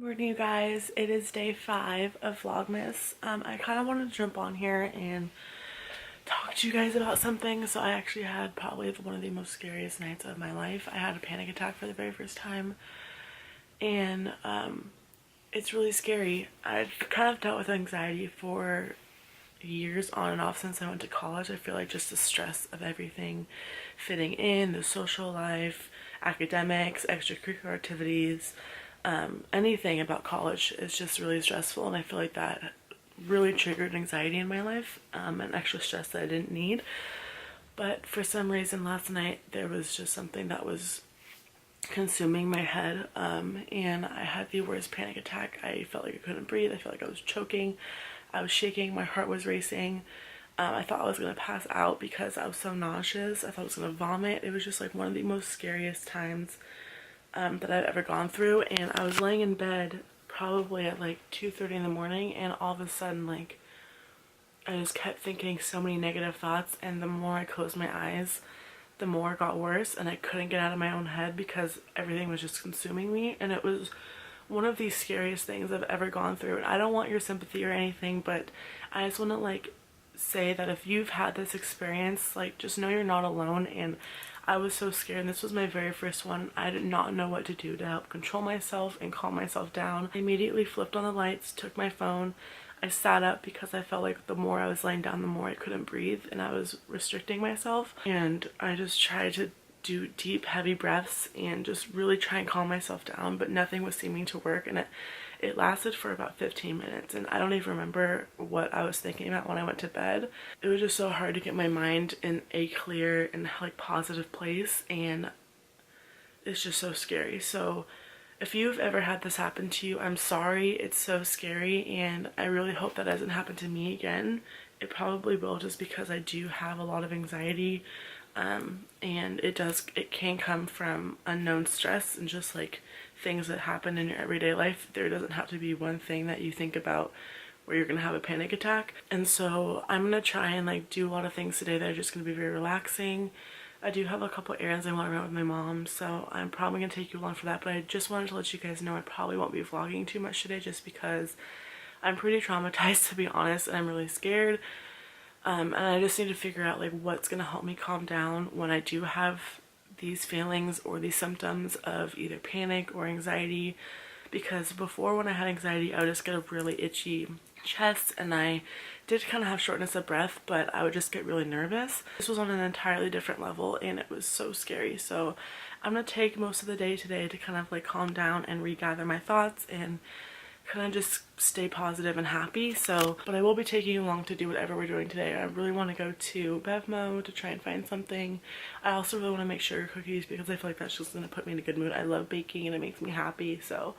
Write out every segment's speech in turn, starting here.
Morning, you guys. It is day 5 of Vlogmas. I kind of wanted to jump on here and talk to you guys about something. So I actually had probably one of the most scariest nights of my life. I had a panic attack for the very first time, and it's really scary. I've kind of dealt with anxiety for years on and off since I went to college. I feel like just the stress of everything, fitting in, the social life, academics, extracurricular activities, anything about college is just really stressful, and I feel like that really triggered anxiety in my life, and extra stress that I didn't need. But for some reason last night there was just something that was consuming my head, and I had the worst panic attack. I felt like I couldn't breathe. I felt like I was choking. I was shaking. My heart was racing. I thought I was going to pass out because I was so nauseous. I thought I was going to vomit. It was just like one of the most scariest times that I've ever gone through. And I was laying in bed probably at like 2:30 in the morning, and all of a sudden, like, I just kept thinking so many negative thoughts, and the more I closed my eyes, the more it got worse, and I couldn't get out of my own head because everything was just consuming me. And it was one of the scariest things I've ever gone through. And I don't want your sympathy or anything, but I just want to like say that if you've had this experience, like, just know you're not alone. And I was so scared, and this was my very first one. I did not know what to do to help control myself and calm myself down. I immediately flipped on the lights, took my phone. I sat up because I felt like the more I was laying down, the more I couldn't breathe, and I was restricting myself. And I just tried to do deep, heavy breaths and just really try and calm myself down, but nothing was seeming to work. And it lasted for about 15 minutes, and I don't even remember what I was thinking about when I went to bed. It was just so hard to get my mind in a clear and like positive place, and it's just so scary. So if you've ever had this happen to you, I'm sorry. It's so scary, and I really hope that doesn't happen to me again. It probably will, just because I do have a lot of anxiety, and it can come from unknown stress and just like things that happen in your everyday life. There doesn't have to be one thing that you think about where you're gonna have a panic attack. And so I'm gonna try and like do a lot of things today that are just gonna be very relaxing. I do have a couple errands I want to run with my mom, so I'm probably gonna take you along for that. But I just wanted to let you guys know I probably won't be vlogging too much today, just because I'm pretty traumatized, to be honest, and I'm really scared. And I just need to figure out like what's gonna help me calm down when I do have these feelings or these symptoms of either panic or anxiety. Because before, when I had anxiety, I would just get a really itchy chest, and I did kind of have shortness of breath, but I would just get really nervous. This was on an entirely different level, and it was so scary. So I'm gonna take most of the day today to kind of like calm down and regather my thoughts and kind of just stay positive and happy. But I will be taking you along to do whatever we're doing today. I really want to go to Bevmo to try and find something. I also really want to make sugar cookies because I feel like that's just going to put me in a good mood. I love baking and it makes me happy, so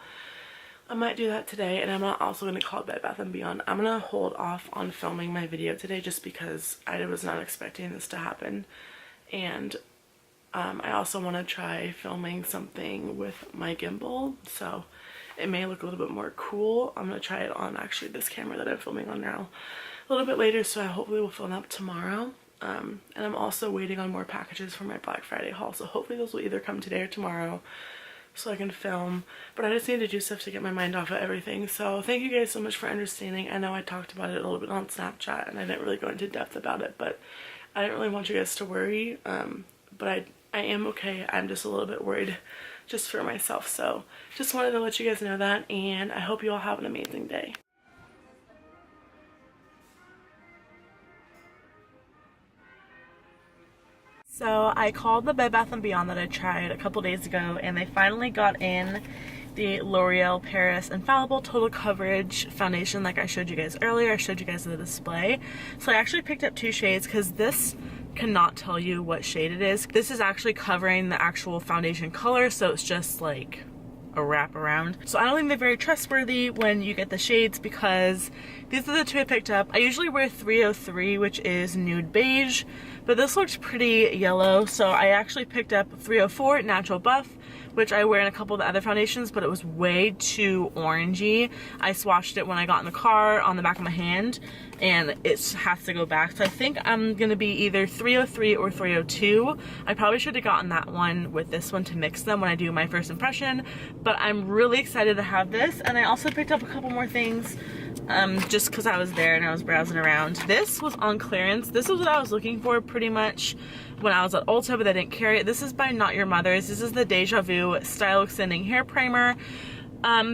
I might do that today. And I'm also going to call Bed Bath & Beyond. I'm going to hold off on filming my video today just because I was not expecting this to happen. And I also want to try filming something with my gimbal, so it may look a little bit more cool. I'm going to try it on actually this camera that I'm filming on now a little bit later, so I hopefully will film up tomorrow. And I'm also waiting on more packages for my Black Friday haul, so hopefully those will either come today or tomorrow so I can film. But I just need to do stuff to get my mind off of everything. So thank you guys so much for understanding. I know I talked about it a little bit on Snapchat and I didn't really go into depth about it, but I didn't really want you guys to worry. But I am okay. I'm just a little bit worried just for myself. So just wanted to let you guys know that, and I hope you all have an amazing day. So I called the Bed Bath & Beyond that I tried a couple days ago, and they finally got in the L'Oreal Paris Infallible Total Coverage Foundation like I showed you guys earlier. I showed you guys the display. So I actually picked up 2 shades because this cannot tell you what shade it is. This is actually covering the actual foundation color, so it's just like a wrap around. So I don't think they're very trustworthy when you get the shades, because these are the 2 I picked up. I usually wear 303, which is nude beige, but this looks pretty yellow, so I actually picked up 304 Natural Buff, which I wear in a couple of the other foundations, but it was way too orangey. I swatched it when I got in the car on the back of my hand, and it has to go back. So I think I'm gonna be either 303 or 302. I probably should have gotten that one with this one to mix them when I do my first impression, but I'm really excited to have this. And I also picked up a couple more things just because I was there and I was browsing around. This was on clearance. This is what I was looking for pretty much when I was at Ulta, but I didn't carry it. This is by Not Your Mother's. This is the Deja Vu Style Extending Hair Primer.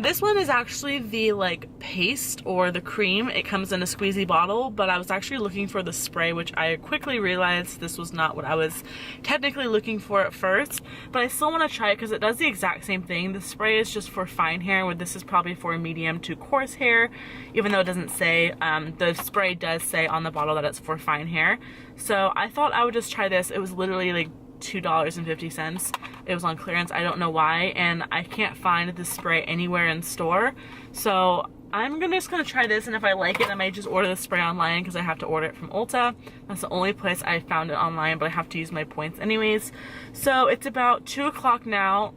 This one is actually the like paste or the cream. It comes in a squeezy bottle, but I was actually looking for the spray, which I quickly realized this was not what I was technically looking for at first, but I still want to try it because it does the exact same thing. The spray is just for fine hair, where this is probably for medium to coarse hair, even though it doesn't say, the spray does say on the bottle that it's for fine hair. So I thought I would just try this. It was literally like $2.50. It was on clearance. I don't know why, and I can't find this spray anywhere in store, so I'm just gonna try this, and if I like it I might just order the spray online because I have to order it from Ulta. That's the only place I found it online, but I have to use my points anyways. So it's about 2 o'clock now.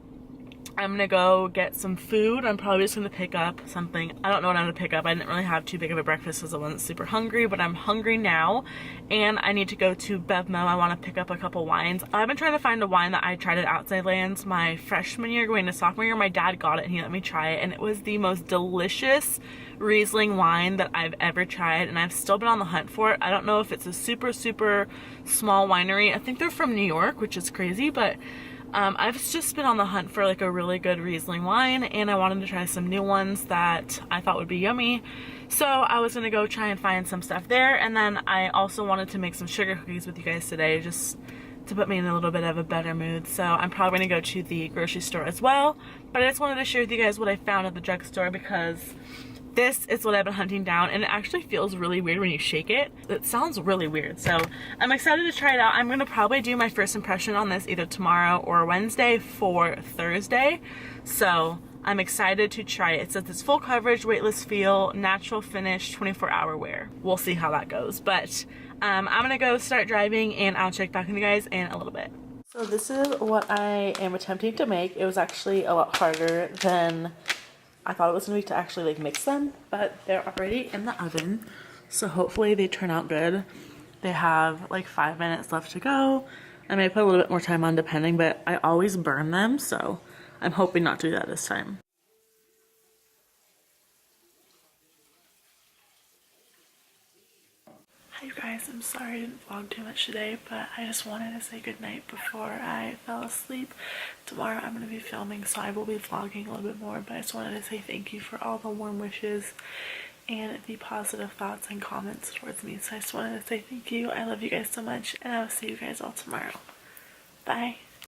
I'm gonna go get some food. I'm probably just gonna pick up something. I don't know what I'm gonna pick up. I didn't really have too big of a breakfast because I wasn't super hungry, but I'm hungry now, and I need to go to BevMo. I want to pick up a couple wines. I've been trying to find a wine that I tried at Outside Lands my freshman year going to sophomore year. My dad got it and he let me try it, and it was the most delicious Riesling wine that I've ever tried, and I've still been on the hunt for it. I don't know if it's a super small winery. I think they're from New York, which is crazy, but I've just been on the hunt for like a really good Riesling wine, and I wanted to try some new ones that I thought would be yummy. So I was gonna go try and find some stuff there, and then I also wanted to make some sugar cookies with you guys today, just to put me in a little bit of a better mood. So I'm probably gonna go to the grocery store as well, but I just wanted to share with you guys what I found at the drugstore because this is what I've been hunting down, and it actually feels really weird when you shake it. It sounds really weird, so I'm excited to try it out. I'm going to probably do my first impression on this either tomorrow or Wednesday for Thursday, so I'm excited to try it. It says it's full coverage, weightless feel, natural finish, 24-hour wear. We'll see how that goes, but I'm going to go start driving, and I'll check back with you guys in a little bit. So this is what I am attempting to make. It was actually a lot harder than I thought it was going to be to actually like mix them, but they're already in the oven, so hopefully they turn out good. They have like 5 minutes left to go. I may put a little bit more time on depending, but I always burn them, so I'm hoping not to do that this time. Hi you guys, I'm sorry I didn't vlog too much today, but I just wanted to say goodnight before I fell asleep. Tomorrow I'm going to be filming, so I will be vlogging a little bit more, but I just wanted to say thank you for all the warm wishes and the positive thoughts and comments towards me. So I just wanted to say thank you. I love you guys so much, and I will see you guys all tomorrow. Bye.